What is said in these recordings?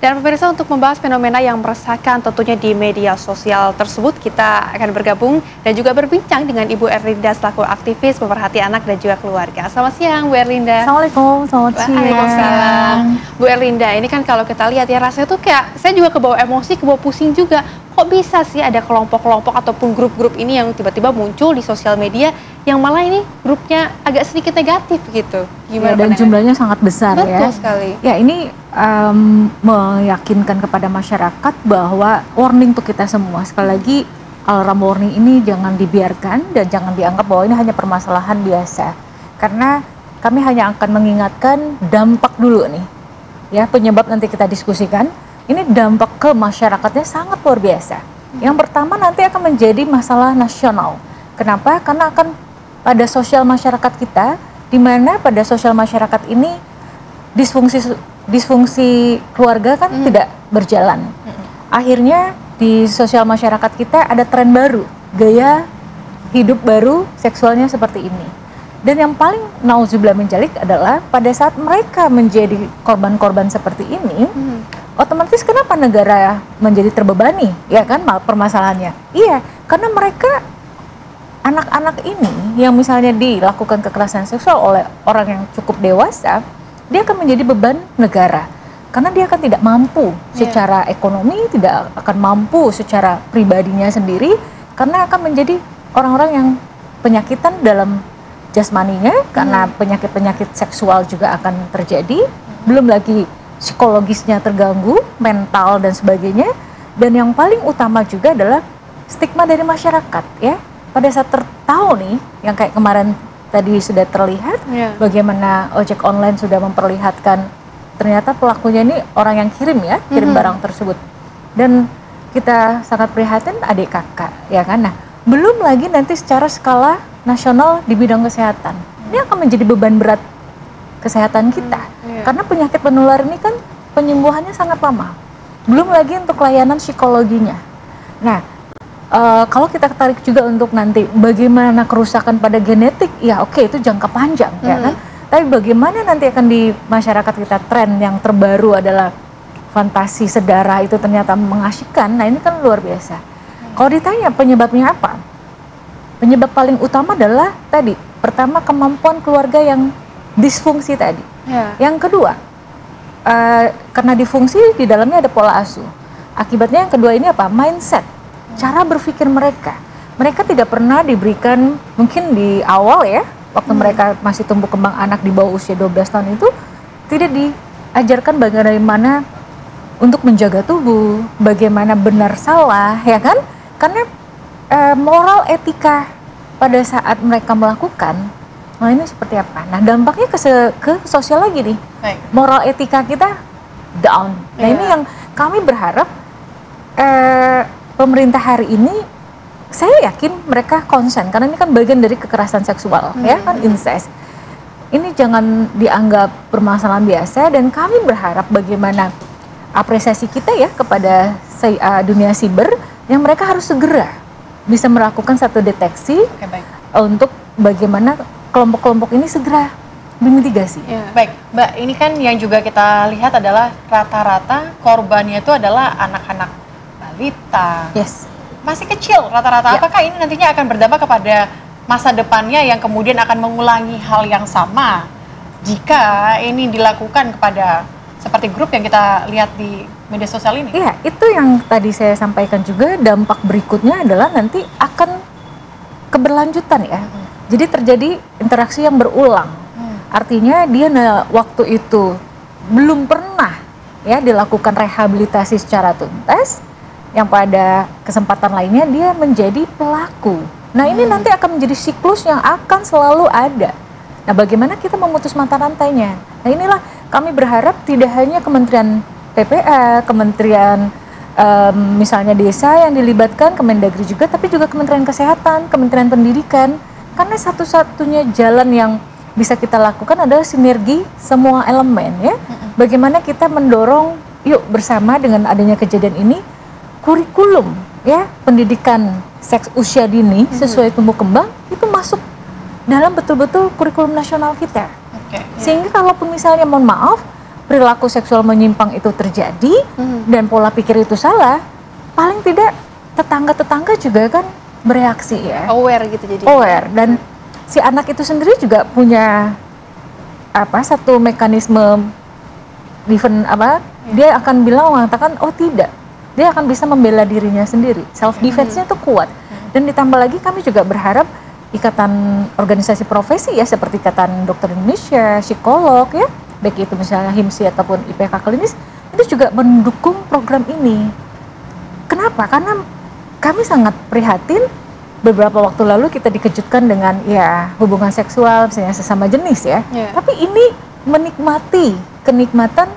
Dan pemirsa, untuk membahas fenomena yang meresahkan tentunya di media sosial tersebut, kita akan bergabung dan juga berbincang dengan Ibu Erlinda selaku aktivis pemerhati anak dan juga keluarga. Selamat siang Bu Erlinda. Assalamualaikum, selamat siang. Waalaikumsalam. Bu Erlinda, ini kan kalau kita lihat ya, rasanya tuh kayak saya juga kebawa emosi, kebawa pusing juga. Kok bisa sih ada kelompok-kelompok ataupun grup-grup ini yang tiba-tiba muncul di sosial media yang malah ini grupnya agak sedikit negatif gitu. Gimana? Dan jumlahnya sangat besar. Betul ya. Sekali. Ya, ini meyakinkan kepada masyarakat bahwa warning untuk kita semua. Sekali lagi, alarm warning ini jangan dibiarkan dan jangan dianggap bahwa ini hanya permasalahan biasa. Karena kami hanya akan mengingatkan dampak dulu nih. Ya, penyebab nanti kita diskusikan. Ini dampak ke masyarakatnya sangat luar biasa. Yang pertama nanti akan menjadi masalah nasional. Kenapa? Karena akan pada sosial masyarakat kita, di mana pada sosial masyarakat ini disfungsi keluarga kan tidak berjalan. Akhirnya di sosial masyarakat kita ada tren baru, gaya hidup baru seksualnya seperti ini. Dan yang paling nauzubillah min dzalik adalah pada saat mereka menjadi korban-korban seperti ini, otomatis kenapa negara menjadi terbebani, ya kan, permasalahannya? Iya, karena mereka anak-anak ini yang misalnya dilakukan kekerasan seksual oleh orang yang cukup dewasa, dia akan menjadi beban negara. Karena dia akan tidak mampu secara ekonomi, tidak akan mampu secara pribadinya sendiri, karena akan menjadi orang-orang yang penyakitan dalam jasmaninya, karena penyakit-penyakit seksual juga akan terjadi, belum lagi psikologisnya terganggu, mental dan sebagainya. Dan yang paling utama juga adalah stigma dari masyarakat, ya. Pada saat tahu nih, yang kayak kemarin tadi sudah terlihat, bagaimana ojek online sudah memperlihatkan ternyata pelakunya ini orang yang kirim barang tersebut. Dan kita sangat prihatin adik kakak, ya kan. Nah, belum lagi nanti secara skala nasional di bidang kesehatan. Ini akan menjadi beban berat kesehatan kita. Karena penyakit menular ini kan penyembuhannya sangat lama. Belum lagi untuk layanan psikologinya. Nah, kalau kita tarik juga untuk nanti bagaimana kerusakan pada genetik, ya oke, itu jangka panjang, ya kan. Tapi bagaimana nanti akan di masyarakat kita tren yang terbaru adalah fantasi sedara itu ternyata mengasyikkan. Nah, ini kan luar biasa. Kalau ditanya penyebabnya apa? Penyebab paling utama adalah tadi, pertama kemampuan keluarga yang disfungsi tadi. Yang kedua, karena difungsi di dalamnya ada pola asuh. Akibatnya yang kedua ini apa? Mindset, cara berpikir mereka. Mereka tidak pernah diberikan, mungkin di awal ya, waktu mereka masih tumbuh kembang anak di bawah usia 12 tahun itu, tidak diajarkan bagaimana untuk menjaga tubuh, bagaimana benar salah, ya kan? Karena moral etika pada saat mereka melakukan, nah ini seperti apa? Nah, dampaknya ke sosial lagi nih. Moral etika kita down. Nah, ini yang kami berharap pemerintah hari ini, saya yakin mereka konsen, karena ini kan bagian dari kekerasan seksual, ya kan, incest. Ini jangan dianggap permasalahan biasa, dan kami berharap bagaimana apresiasi kita ya kepada dunia siber, yang mereka harus segera bisa melakukan satu deteksi untuk bagaimana kelompok-kelompok ini segera dimitigasi. Baik, Mbak, ini kan yang juga kita lihat adalah rata-rata korbannya itu adalah anak-anak balita. Masih kecil rata-rata. Apakah ini nantinya akan berdampak kepada masa depannya yang kemudian akan mengulangi hal yang sama jika ini dilakukan kepada seperti grup yang kita lihat di media sosial ini? Iya, itu yang tadi saya sampaikan juga, dampak berikutnya adalah nanti akan keberlanjutan ya. Jadi terjadi interaksi yang berulang. Artinya dia waktu itu belum pernah ya dilakukan rehabilitasi secara tuntas, yang pada kesempatan lainnya dia menjadi pelaku. Nah, ini nanti akan menjadi siklus yang akan selalu ada. Nah, bagaimana kita memutus mata rantainya? Nah, inilah kami berharap tidak hanya Kementerian PPA, Kementerian misalnya desa yang dilibatkan, Kemendagri juga, tapi juga Kementerian Kesehatan, Kementerian Pendidikan. Karena satu-satunya jalan yang bisa kita lakukan adalah sinergi semua elemen ya. Bagaimana kita mendorong, yuk bersama dengan adanya kejadian ini, kurikulum ya, pendidikan seks usia dini sesuai tumbuh kembang itu masuk dalam betul-betul kurikulum nasional kita. Sehingga kalaupun misalnya mohon maaf perilaku seksual menyimpang itu terjadi dan pola pikir itu salah, paling tidak tetangga-tetangga juga kan bereaksi ya. Aware gitu jadi. Aware, dan si anak itu sendiri juga punya satu mekanisme defense dia akan mengatakan oh tidak. Dia akan bisa membela dirinya sendiri. Self defense-nya tuh kuat. Dan ditambah lagi kami juga berharap ikatan organisasi profesi ya seperti Ikatan Dokter Indonesia, psikolog ya, baik itu misalnya HIMSI ataupun IPK klinis itu juga mendukung program ini. Kenapa? Karena kami sangat prihatin beberapa waktu lalu kita dikejutkan dengan ya hubungan seksual misalnya sesama jenis ya. Tapi ini menikmati kenikmatan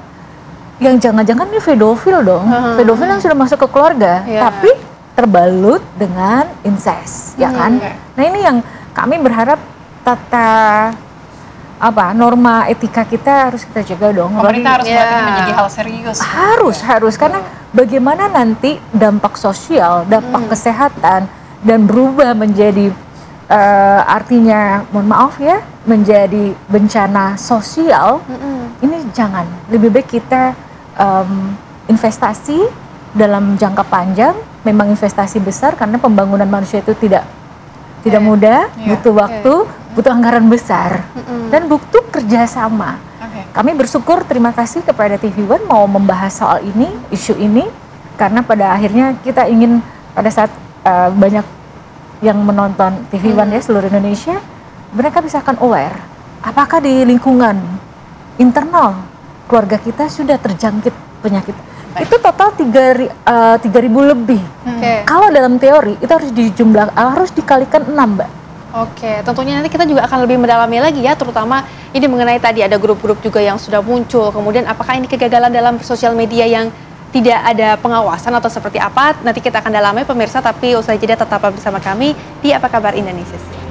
yang jangan-jangan ini pedofil dong, pedofil yang sudah masuk ke keluarga, tapi terbalut dengan incest, ya kan? Nah ini yang kami berharap tata norma etika kita harus kita jaga dong. Pemerintah harus buat ini menjadi hal serius. Harus karena bagaimana nanti dampak sosial, dampak kesehatan dan berubah menjadi artinya mohon maaf ya menjadi bencana sosial. Ini jangan, lebih baik kita investasi dalam jangka panjang, memang investasi besar karena pembangunan manusia itu tidak mudah, butuh waktu, butuh anggaran besar, dan butuh kerjasama. Kami bersyukur, terima kasih kepada TV One mau membahas soal ini, isu ini, karena pada akhirnya kita ingin pada saat banyak yang menonton TV One ya seluruh Indonesia, mereka bisa akan aware, apakah di lingkungan internal keluarga kita sudah terjangkit penyakit. Itu total 3.000 lebih. Kalau dalam teori itu harus dikalikan 6, Mbak. Tentunya nanti kita juga akan lebih mendalami lagi ya, terutama ini mengenai tadi ada grup-grup juga yang sudah muncul. Kemudian apakah ini kegagalan dalam sosial media yang tidak ada pengawasan atau seperti apa? Nanti kita akan dalami pemirsa, tapi usai jeda tetaplah bersama kami di Apa Kabar Indonesia Siang.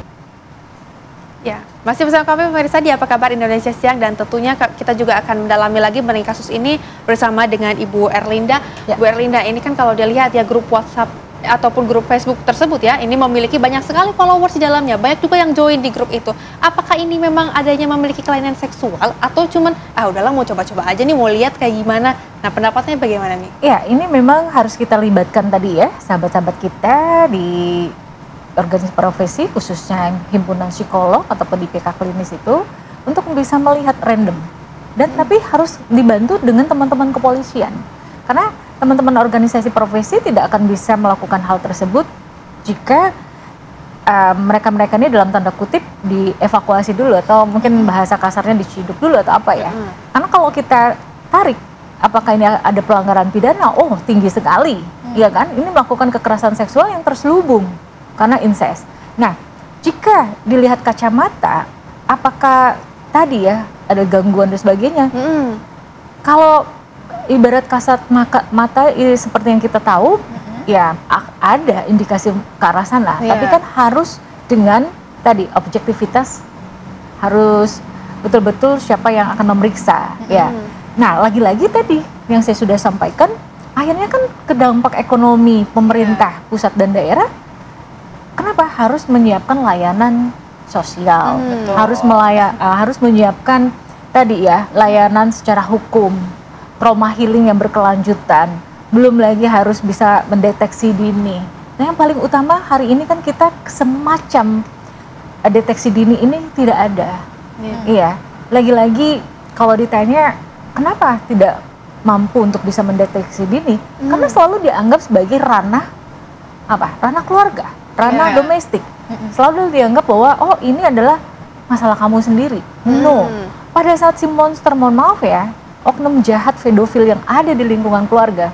Ya, masih bersama kami pemirsa di Apa Kabar Indonesia Siang, dan tentunya kita juga akan mendalami lagi mengenai kasus ini bersama dengan Ibu Erlinda. Bu Erlinda, ini kan kalau dilihat ya grup WhatsApp ataupun grup Facebook tersebut ya, ini memiliki banyak sekali followers di dalamnya, banyak juga yang join di grup itu. Apakah ini memang adanya memiliki kelainan seksual atau cuman udahlah mau coba-coba aja nih, mau lihat kayak gimana? Nah, pendapatnya bagaimana nih? Ya, ini memang harus kita libatkan tadi ya, sahabat-sahabat kita di organisasi profesi khususnya himpunan psikolog ataupun di IPK klinis itu untuk bisa melihat random dan tapi harus dibantu dengan teman-teman kepolisian, karena teman-teman organisasi profesi tidak akan bisa melakukan hal tersebut jika mereka-mereka ini dalam tanda kutip dievakuasi dulu atau mungkin bahasa kasarnya diciduk dulu atau apa ya. Karena kalau kita tarik apakah ini ada pelanggaran pidana, tinggi sekali, ya kan? Ini melakukan kekerasan seksual yang terselubung karena incest. Nah, jika dilihat kacamata, apakah tadi ya ada gangguan dan sebagainya? Kalau ibarat kasat mata seperti yang kita tahu, ya ada indikasi ke arah sana. Tapi kan harus dengan tadi objektivitas, harus betul-betul siapa yang akan memeriksa. Ya. Nah, lagi-lagi tadi yang saya sudah sampaikan, akhirnya kan ke dampak ekonomi pemerintah pusat dan daerah. Kenapa harus menyiapkan layanan sosial, harus menyiapkan tadi ya layanan secara hukum, trauma healing yang berkelanjutan, belum lagi harus bisa mendeteksi dini. Nah, yang paling utama hari ini kan kita semacam deteksi dini ini tidak ada. Iya, lagi-lagi kalau ditanya kenapa tidak mampu untuk bisa mendeteksi dini, karena selalu dianggap sebagai ranah keluarga, ranah domestik. Selalu dianggap bahwa ini adalah masalah kamu sendiri. No, pada saat si monster, mohon maaf ya, oknum jahat pedofil yang ada di lingkungan keluarga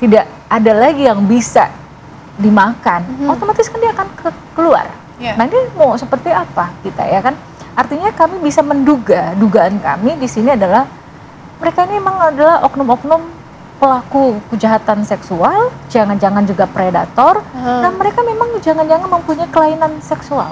tidak ada lagi yang bisa dimakan, otomatis kan dia akan keluar. Nah, dia mau seperti apa kita ya kan? Artinya kami bisa dugaan kami di sini adalah mereka ini memang adalah oknum-oknum pelaku kejahatan seksual, jangan-jangan juga predator, dan mereka memang jangan-jangan mempunyai kelainan seksual.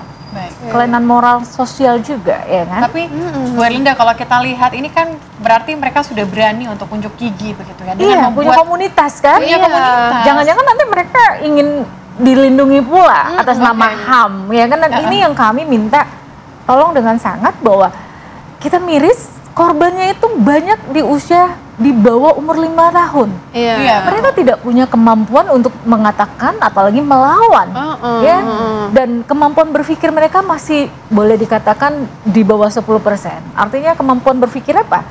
Kelainan moral sosial juga, ya kan? Tapi Bu Erlinda, kalau kita lihat ini kan berarti mereka sudah berani untuk unjuk gigi begitu ya? Dengan punya komunitas kan? Punya komunitas. Jangan-jangan nanti mereka ingin dilindungi pula atas nama HAM, ya kan? Dan ini yang kami minta tolong dengan sangat bahwa kita miris korbannya itu banyak di usia di bawah umur 5 tahun. Iya. Mereka tidak punya kemampuan untuk mengatakan, apalagi melawan, ya. Dan kemampuan berpikir mereka masih boleh dikatakan di bawah 10%. Artinya kemampuan berpikir apa?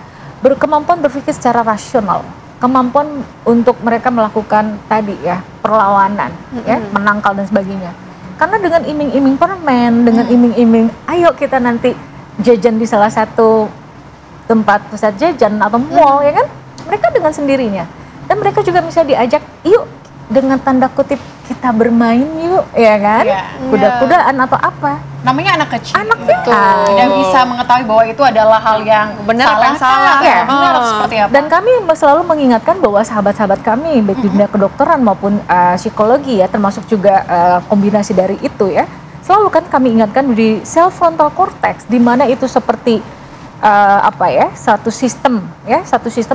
Kemampuan berpikir secara rasional, kemampuan untuk mereka melakukan tadi ya perlawanan, ya, menangkal dan sebagainya. Karena dengan iming-iming permen, dengan iming-iming, ayo kita nanti jajan di salah satu tempat pusat jajan atau mall, ya kan? Mereka dengan sendirinya. Dan mereka juga bisa diajak, yuk dengan tanda kutip kita bermain yuk, ya kan? Kuda-kudaan atau apa? Namanya anak kecil. Anak tidak bisa mengetahui bahwa itu adalah hal yang benar apa yang salah. Ya, benar seperti apa. Dan kami selalu mengingatkan bahwa sahabat-sahabat kami baik di dunia kedokteran maupun psikologi ya, termasuk juga kombinasi dari itu ya. Selalu kan kami ingatkan di self frontal cortex, di mana itu seperti satu sistem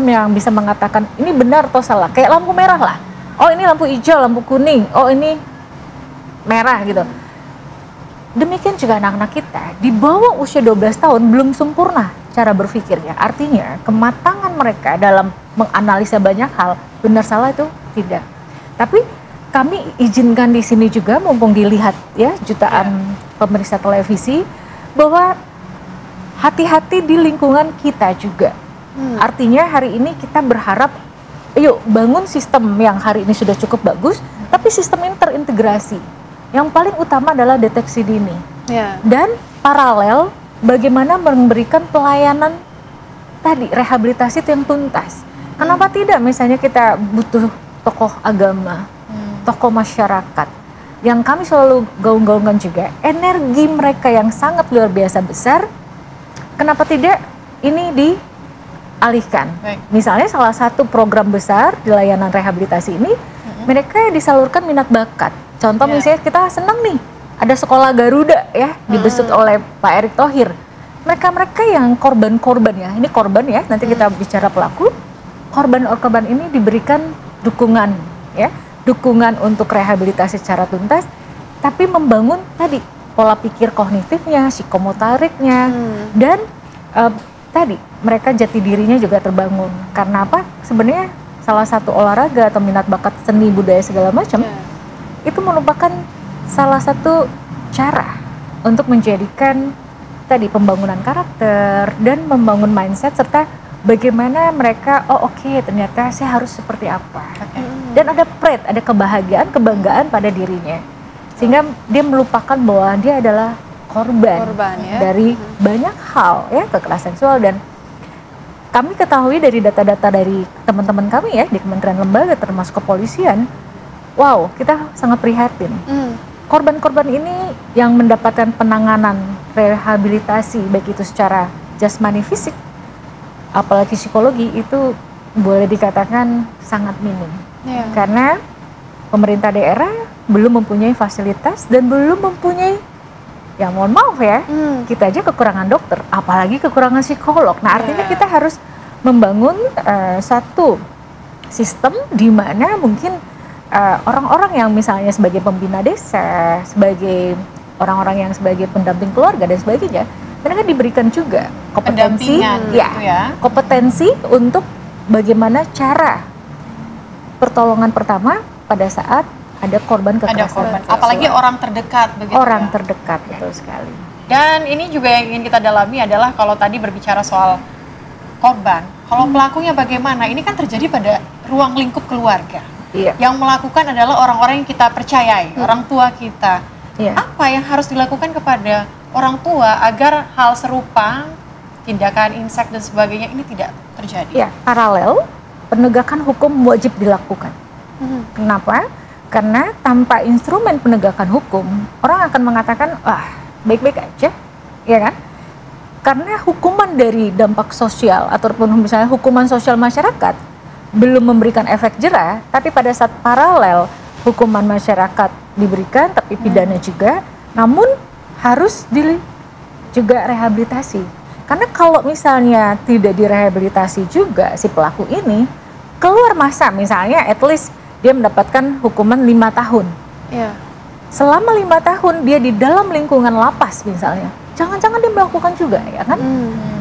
yang bisa mengatakan ini benar atau salah, kayak lampu merah lah. Oh ini lampu hijau, lampu kuning, oh ini merah gitu. Demikian juga anak-anak kita di bawah usia 12 tahun belum sempurna cara berpikirnya. Artinya kematangan mereka dalam menganalisa banyak hal, benar salah itu tidak. Tapi kami izinkan di sini juga, mumpung dilihat ya jutaan pemirsa televisi, bahwa hati-hati di lingkungan kita juga. Artinya hari ini kita berharap, yuk bangun sistem yang hari ini sudah cukup bagus, tapi sistem ini terintegrasi. Yang paling utama adalah deteksi dini. Dan paralel bagaimana memberikan pelayanan tadi, rehabilitasi itu yang tuntas. Kenapa tidak misalnya kita butuh tokoh agama, tokoh masyarakat, yang kami selalu gaung-gaungkan juga, energi mereka yang sangat luar biasa besar, kenapa tidak ini dialihkan? Misalnya salah satu program besar di layanan rehabilitasi ini, mereka disalurkan minat bakat. Contoh misalnya kita senang nih, ada sekolah Garuda ya, dibesut oleh Pak Erick Thohir. Mereka-mereka yang korban-korban ya, ini korban ya, nanti kita bicara pelaku. Korban-korban ini diberikan dukungan ya, dukungan untuk rehabilitasi secara tuntas, tapi membangun tadi pola pikir kognitifnya, psikomotoriknya, dan tadi mereka jati dirinya juga terbangun. Karena apa? Sebenarnya salah satu olahraga atau minat bakat seni budaya segala macam itu merupakan salah satu cara untuk menjadikan tadi pembangunan karakter dan membangun mindset, serta bagaimana mereka ternyata saya harus seperti apa. Dan ada pride, ada kebahagiaan, kebanggaan pada dirinya, sehingga dia melupakan bahwa dia adalah korban dari banyak hal ya, kekerasan seksual. Dan kami ketahui dari data-data dari teman-teman kami ya di kementerian lembaga termasuk kepolisian, wow, kita sangat prihatin. Korban-korban ini yang mendapatkan penanganan rehabilitasi baik itu secara jasmani fisik apalagi psikologi itu boleh dikatakan sangat minim. Karena pemerintah daerah belum mempunyai fasilitas dan belum mempunyai, ya mohon maaf ya, kita aja kekurangan dokter, apalagi kekurangan psikolog. Nah artinya kita harus membangun satu sistem di mana mungkin orang-orang yang misalnya sebagai pembina desa, sebagai orang-orang yang sebagai pendamping keluarga dan sebagainya, mereka diberikan juga kompetensi, kompetensi untuk bagaimana cara pertolongan pertama pada saat ada korban kekerasan. Apalagi orang terdekat begitu. Orang terdekat, betul sekali. Dan ini juga yang ingin kita dalami adalah kalau tadi berbicara soal korban, kalau pelakunya bagaimana? Ini kan terjadi pada ruang lingkup keluarga. Yang melakukan adalah orang-orang yang kita percayai, orang tua kita. Apa yang harus dilakukan kepada orang tua agar hal serupa, tindakan insek dan sebagainya ini tidak terjadi? Paralel, penegakan hukum wajib dilakukan. Kenapa? Karena tanpa instrumen penegakan hukum, orang akan mengatakan, baik-baik aja, ya kan? Karena hukuman dari dampak sosial ataupun misalnya hukuman sosial masyarakat belum memberikan efek jera, tapi pada saat paralel hukuman masyarakat diberikan, tapi pidana juga, namun harus juga rehabilitasi. Karena kalau misalnya tidak direhabilitasi juga si pelaku ini, keluar masa misalnya at least dia mendapatkan hukuman 5 tahun. Selama 5 tahun dia di dalam lingkungan lapas misalnya, jangan-jangan dia melakukan juga ya kan.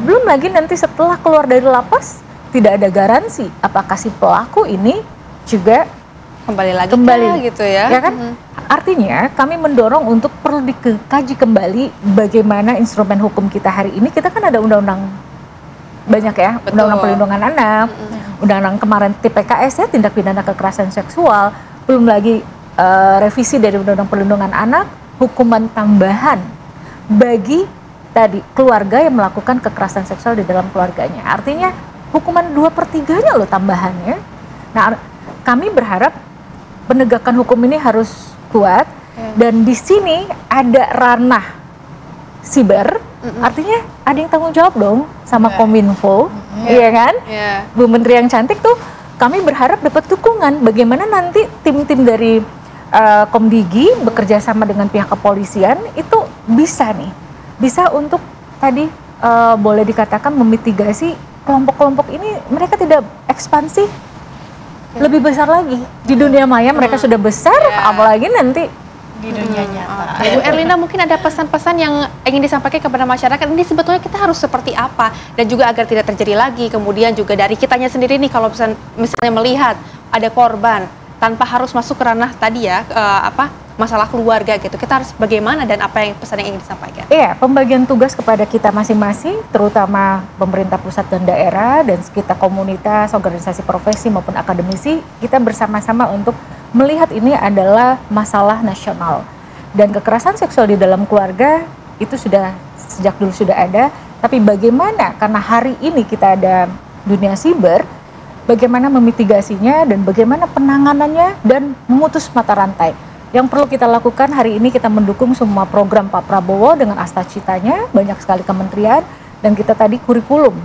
Belum lagi nanti setelah keluar dari lapas tidak ada garansi apakah si pelaku ini juga kembali lagi gitu ya. Ya kan? Artinya kami mendorong untuk perlu dikaji kembali bagaimana instrumen hukum kita hari ini. Kita kan ada undang-undang banyak ya, undang-undang perlindungan anak, undang-undang kemarin TPKS ya, tindak pidana kekerasan seksual, belum lagi revisi dari undang-undang perlindungan anak, hukuman tambahan bagi tadi keluarga yang melakukan kekerasan seksual di dalam keluarganya. Artinya hukuman 2/3-nya loh tambahannya. Nah, kami berharap penegakan hukum ini harus kuat dan di sini ada ranah siber, artinya ada yang tanggung jawab dong sama Kominfo, iya kan? Bu Menteri yang cantik tuh, kami berharap dapat dukungan bagaimana nanti tim-tim dari Komdigi bekerja sama dengan pihak kepolisian itu bisa untuk tadi boleh dikatakan memitigasi kelompok-kelompok ini, mereka tidak ekspansi lebih besar lagi di dunia maya. Mereka sudah besar, apalagi nanti di dunia nyata. Bu Erlinda, mungkin ada pesan-pesan yang ingin disampaikan kepada masyarakat, ini sebetulnya kita harus seperti apa dan juga agar tidak terjadi lagi. Kemudian juga dari kitanya sendiri nih, kalau misalnya melihat ada korban tanpa harus masuk ke ranah tadi ya, masalah keluarga gitu, kita harus bagaimana dan apa yang pesan yang ingin disampaikan? Iya, pembagian tugas kepada kita masing-masing, terutama pemerintah pusat dan daerah, dan kita komunitas, organisasi profesi maupun akademisi, kita bersama-sama untuk melihat ini adalah masalah nasional. Dan kekerasan seksual di dalam keluarga itu sudah sejak dulu sudah ada, tapi bagaimana karena hari ini kita ada dunia siber, bagaimana memitigasinya dan bagaimana penanganannya dan memutus mata rantai. Yang perlu kita lakukan hari ini, kita mendukung semua program Pak Prabowo dengan astacitanya, banyak sekali kementerian, dan kita tadi kurikulum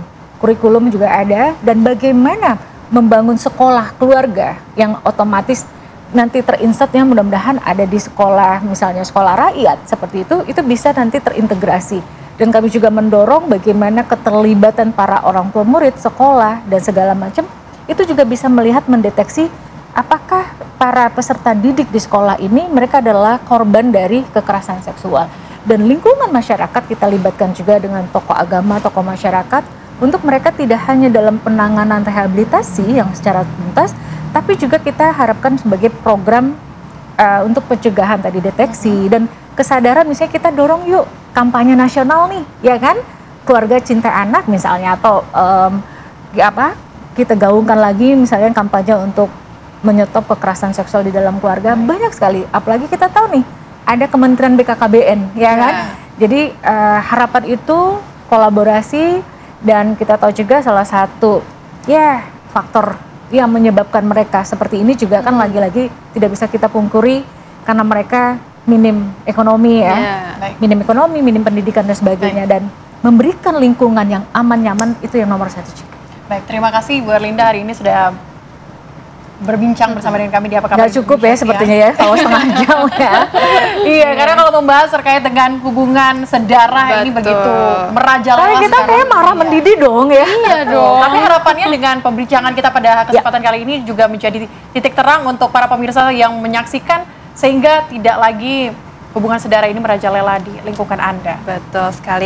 juga ada, dan bagaimana membangun sekolah keluarga yang otomatis nanti terinsertnya mudah-mudahan ada di sekolah, misalnya sekolah rakyat, seperti itu bisa nanti terintegrasi. Dan kami juga mendorong bagaimana keterlibatan para orang tua murid, sekolah, dan segala macam, itu juga bisa melihat, mendeteksi apakah para peserta didik di sekolah ini mereka adalah korban dari kekerasan seksual. Dan lingkungan masyarakat kita libatkan juga dengan tokoh agama, tokoh masyarakat untuk mereka tidak hanya dalam penanganan rehabilitasi yang secara tuntas, tapi juga kita harapkan sebagai program untuk pencegahan tadi, deteksi dan kesadaran. Misalnya kita dorong yuk kampanye nasional nih, ya kan, keluarga cinta anak misalnya, atau kita gaungkan lagi misalnya kampanye untuk menyetop kekerasan seksual di dalam keluarga. Banyak sekali, apalagi kita tahu nih ada Kementerian BKKBN, ya kan. Jadi harapan itu kolaborasi, dan kita tahu juga salah satu faktor yang menyebabkan mereka seperti ini juga kan lagi-lagi tidak bisa kita pungkuri karena mereka minim ekonomi minim ekonomi, minim pendidikan dan sebagainya. Dan memberikan lingkungan yang aman, nyaman, itu yang nomor satu juga. Baik, terima kasih Bu Erlinda hari ini sudah berbincang bersama dengan kami di Apa Kabar. Gak cukup ya sepertinya ya, kalau setengah jam ya. Iya, karena kalau membahas terkait dengan hubungan sedarah ini begitu merajalela. Kita kayak marah mendidih dong ya. Iya dong. Tapi harapannya dengan pembincangan kita pada kesempatan kali ini juga menjadi titik terang untuk para pemirsa yang menyaksikan, sehingga tidak lagi hubungan sedarah ini merajalela di lingkungan Anda. Betul sekali.